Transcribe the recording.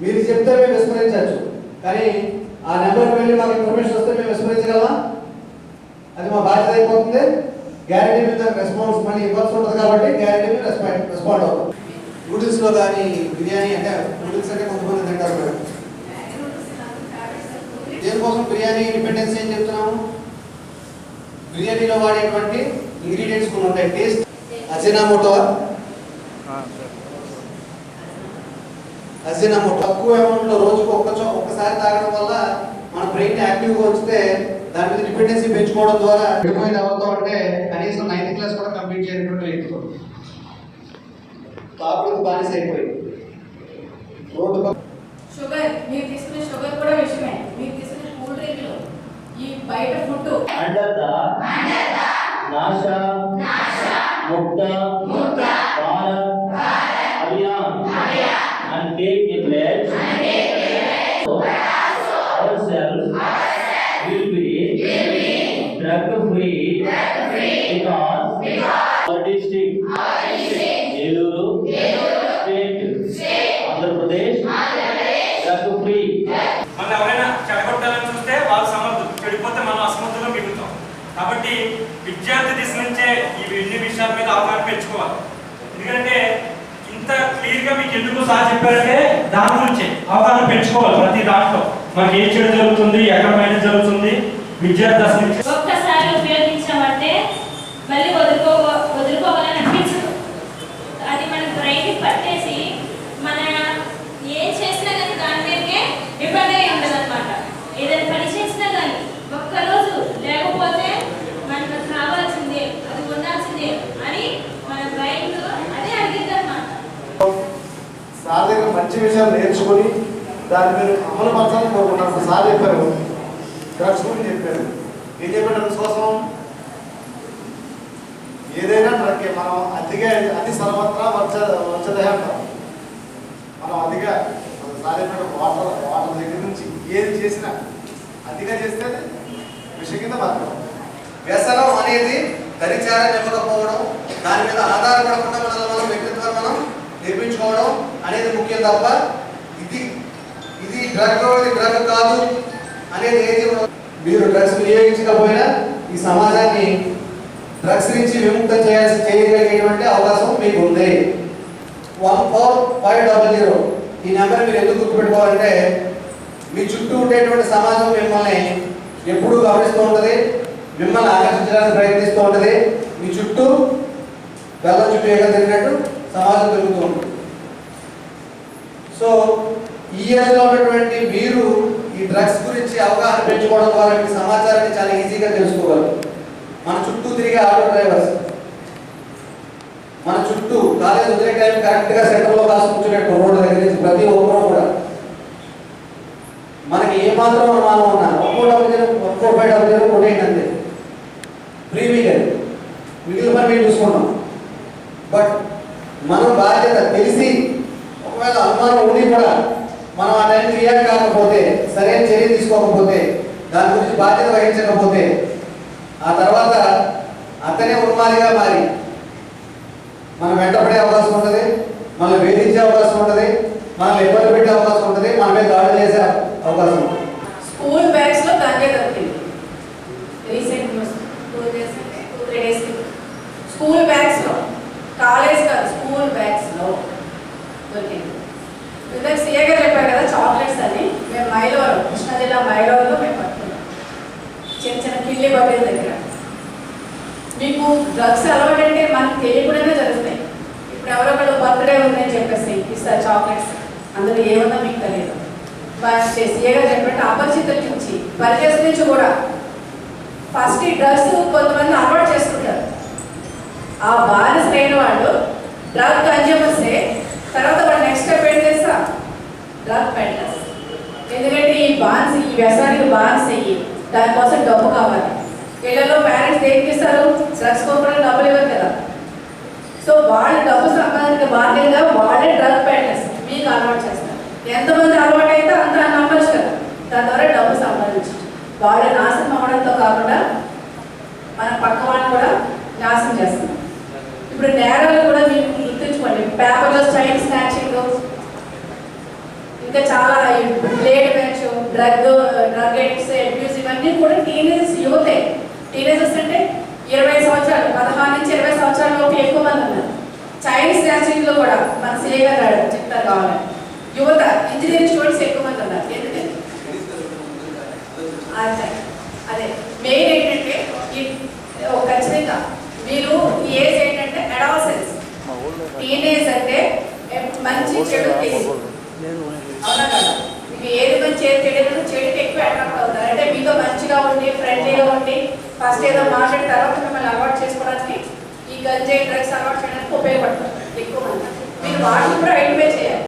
మీరు చెప్తే మేము విస్మరించవచ్చు, కానీ ఆ నెంబర్కి వెళ్ళి మాకు ఇన్ఫర్మేషన్ వస్తే మేము విస్మరించగలమా? అది మా బాధ్యత అయిపోతుంది. గ్యారెంటీ మీద రెస్పాన్స్ మళ్ళీ ఇవ్వాల్సి ఉంటుంది కాబట్టి గ్యారెంటీ మీద రెస్పాండ్ అవుతాం. నూడిల్స్లో కానీ బిర్యానీ అంటే నూడిల్స్ అంటే కొంతమంది తింటారు మేడం. దేనికోసం బిర్యానీ డిపెండెన్సీ అని చెప్తున్నాము? బిర్యానీలో వాడేటువంటి ఇంగ్రీడియంట్స్ కొన్ని ఉంటాయి. టేస్ట్ అజినామోటో తక్కువ అమౌంట్లో రోజుకు ఒక్కసారి తాగడం వల్ల మన బ్రెయిన్ యాక్టివ్గా ఉంచితే దాని మీద డిపెండెన్సీ పెంచుకోవడం ద్వారా డిపెండ్ అవుతాం. అంటే కనీసం 9th క్లాస్ కూడా కంప్లీట్ చేయనటువంటి వ్యక్తులు తాగుడుకు బానిస అయిపోయింది. షుగర్ మీరు తీసుకునే షుగర్ కూడా విషయమే. మీరు తీసుకునే కూల్ డ్రింక్లు, ఈ బయట ఫుడ్ नाशा मुक्त भारत अभियान and take a pledge ourselves will be drug free because our district Eluru state Andhra Pradesh drug free. మనం ఎవరైనా చెడగొట్టాలని చూస్తే వాళ్ళు సమర్థులు, చెడిపోతే మనం అసమర్థులు మిగులుతాం. కాబట్టి విద్యార్థి దిశ నుంచే ఈ ఎన్ని విషయాల మీద అవగాహన పెంచుకోవాలి. ఎందుకంటే ఇంత క్లియర్గా మీకు ఎందుకు సార్ చెప్పారంటే దాని గురించి అవగాహన పెంచుకోవాలి. ప్రతి దాంట్లో మనకి ఏం చెడు జరుగుతుంది, ఎక్కడ మైనస్ జరుగుతుంది, విద్యార్థి దశ నుంచి ఒక్కసారి ఉపయోగించామంటే మళ్ళీ వదులుకోవాలని అనిపించదు. అది మన బ్రెయిన్ పట్టేసి మన ఏం చేసినా కానీ దాని మీదకే డిపెండ్ అయ్యి ఉండదు అనమాట. ఏదైనా పని చేసినా కానీ ఒక్కరోజు లేకపోతే మనకు కావాల్సిందే, అది ఉండాల్సిందే అని మన బ్రెయిన్ అదే అడిగింది అనమాట. సార్ దగ్గర మంచి విషయాలు నేర్చుకొని దాని మీద అమలు పరచాలని కోరుకున్నాను. సార్ చెప్పారు డ్రగ్స్ గురించి చెప్పారు. ఏం చెప్పారు? డ్రగ్స్ కోసం ఏదైనా డ్రగ్గే. మనం అతి సర్వత్రా వచ్చదే అంటాం. మనం అతిగా సార్ చెప్పాడు వాటర్ దగ్గర నుంచి ఏది చేసినా అతిగా చేస్తే విషయం కింద మాత్రం. వ్యసనం అనేది దరిచారం ఇవ్వకపోవడం, దాని మీద ఆధారపడకుండా మనం వ్యక్తిత్వం మనం నిర్మించుకోవడం అనేది ముఖ్యం తప్ప ఇది డ్రగ్ కాదు అనేది ఏది. మీరు డ్రగ్స్ వినియోగించకపోయినా ఈ సమాజాన్ని డ్రగ్స్ నుంచి విముక్తం చేయగలిగేటువంటి అవకాశం మీకు ఉంది. 14500 ఈ నెంబర్ మీరు ఎందుకు గుర్తుపెట్టుకోవాలంటే మీ చుట్టూ ఉండేటువంటి సమాజం మిమ్మల్ని ఎప్పుడూ గమనిస్తూ ఉంటుంది, మిమ్మల్ని ఆకర్షించడానికి ప్రయత్నిస్తూ ఉంటుంది. మీ చుట్టూ బెల్లం చుట్టూ ఏగా తిరిగినట్టు సమాజం తిరుగుతూ ఉంటుంది. సో ఈ ఏజ్లో ఉన్నటువంటి మీరు ఈ డ్రగ్స్ గురించి అవగాహన పెంచుకోవడం ద్వారా మీ సమాచారాన్ని చాలా ఈజీగా తెలుసుకోగలరు. మన చుట్టూ తిరిగే ఆటో డ్రైవర్స్, మన చుట్టూ కాలేజ్ వదిలే టైం కరెక్ట్గా సెంటర్లో కాసు కూర్చున్నట్టు రోడ్డు దగ్గర నుంచి ప్రతి ఒక్కరూ కూడా మనకి ఏమాత్రం అనుమానం ఉన్నా ఒక్కో బయట కొట్టేయండి అంతే, ఫ్రీగా మిగిలిన పని మేము చూసుకున్నాం. బట్ మనం బాధ్యత తెలిసి ఒకవేళ అనుమానం ఉండి కూడా మనం ఆ టైంకి రియాక్ట్ కాకపోతే, సరైన చర్య తీసుకోకపోతే, దాని గురించి బాధ్యత వహించకపోతే ఆ తర్వాత అతనే ఉన్మాదిగా మారి మనం వెంటపడే అవకాశం ఉంటుంది, మనల్ని వేధించే అవకాశం ఉంటుంది, మనల్ని ఇబ్బంది పెట్టే అవకాశం ఉంటుంది, మన మీద దాడి చేసే అవకాశం ఉంటుంది. స్కూల్ బ్యాగ్స్ లో గంజాయి దొరికింది రీసెంట్ 2-3 days స్కూల్ బ్యాగ్స్ లో, కాలేజ్ కాదు స్కూల్ బ్యాగ్స్ లో దొరికింది. ఇందాక సీఏ గారు చెప్పారు కదా చాక్లెట్స్ అని. మేము మైలవరం, కృష్ణా జిల్లా మైలవరంలో మేము పట్టుకున్నాం చిన్న కిల్లి బట్టల దగ్గర. మీకు డ్రగ్స్ అలవాటు అంటే మనకు తెలియకుండానే జరుగుతాయి. ఇప్పుడు ఎవరో ఒకళ్ళు బర్త్డే ఉందని చెప్పేసి ఇస్తారు చాక్లెట్స్, అందులో ఏమన్నా మీకు తెలియదు. సీఏ గారు చెప్పినట్టు అపరిచితుల నుంచి పరిచయం నుంచి కూడా ఫస్ట్ ఈ డ్రగ్స్ కొంతమంది అలవాటు చేసుకుంటారు. ఆ బానిస అయిన వాళ్ళు డ్రగ్ కన్జ్యూమర్సే. తర్వాత వాళ్ళు నెక్స్ట్ స్టెప్ ఏం చేస్తా డ్రగ్ పెడతారు. ఎందుకంటే ఈ వ్యసనానికి బానిస అయ్యి దానికోసం డబ్బు కావాలి. వీళ్ళలో పేరెంట్స్ దేనికి ఇస్తారు? డ్రగ్స్ కొనుక్కోవడానికి డబ్బులు ఇవ్వరు కదా. సో వాళ్ళు డబ్బు సంపాదనకి మార్గంగా వాళ్ళే డ్రగ్ పెడతారు, మీకు అలవాటు చేస్తారు. ఎంతమంది అలవాటు అయితే అంత నమ్మచ్చు కదా, దాని ద్వారా డబ్బు సంపాదించు. వాళ్ళు నాశనం అవ్వడంతో కాకుండా మన పక్క వాళ్ళని కూడా నాశనం చేస్తున్నారు. ఇప్పుడు నేరాలు కూడా మీరు గుర్తుంచుకోండి. పేపర్లో చైన్ స్నాచింగ్, ఇంకా చాలా late batch, drug addicts, abuse ఇవన్నీ కూడా టీనేజర్స్ యువతే. టీనేజర్స్ అంటే 20 సంవత్సరాలు, 16 నుంచి 20 సంవత్సరాల లోపు ఎక్కువ మంది ఉన్నారు. చైనీస్ ర్యాంకింగ్లో కూడా మన సిఏ గారు చెప్తారు కావాలని, యువత ఇంజనీరింగ్ స్టూడెంట్స్ ఎక్కువ మంది ఉన్నారు. ఎందుకంటే అదే మెయిన్ ఏంటంటే ఖచ్చితంగా మీరు ఏజ్ ఏంటంటే అడాలసెన్స్. టీనేజ్ అంటే మంచి చెడు కేసు, అవునా కదా? మీకు ఏది మంచి ఏది చెడు, చెడుకి ఎక్కువ అట్రాక్ట్ అవుతారు. అంటే మీతో మంచిగా ఉండి ఫ్రెండ్లీగా ఉండి ఫస్ట్ ఏదో మాట్లాడిన తర్వాత మిమ్మల్ని అలవాటు చేసుకోవడానికి ఈ గంజాయి డ్రగ్స్ అలవాటు చేయడానికి ఉపయోగపడతారు ఎక్కువ మంది. మీరు వాటిని కూడా ఐడెంటిఫై చేయాలి.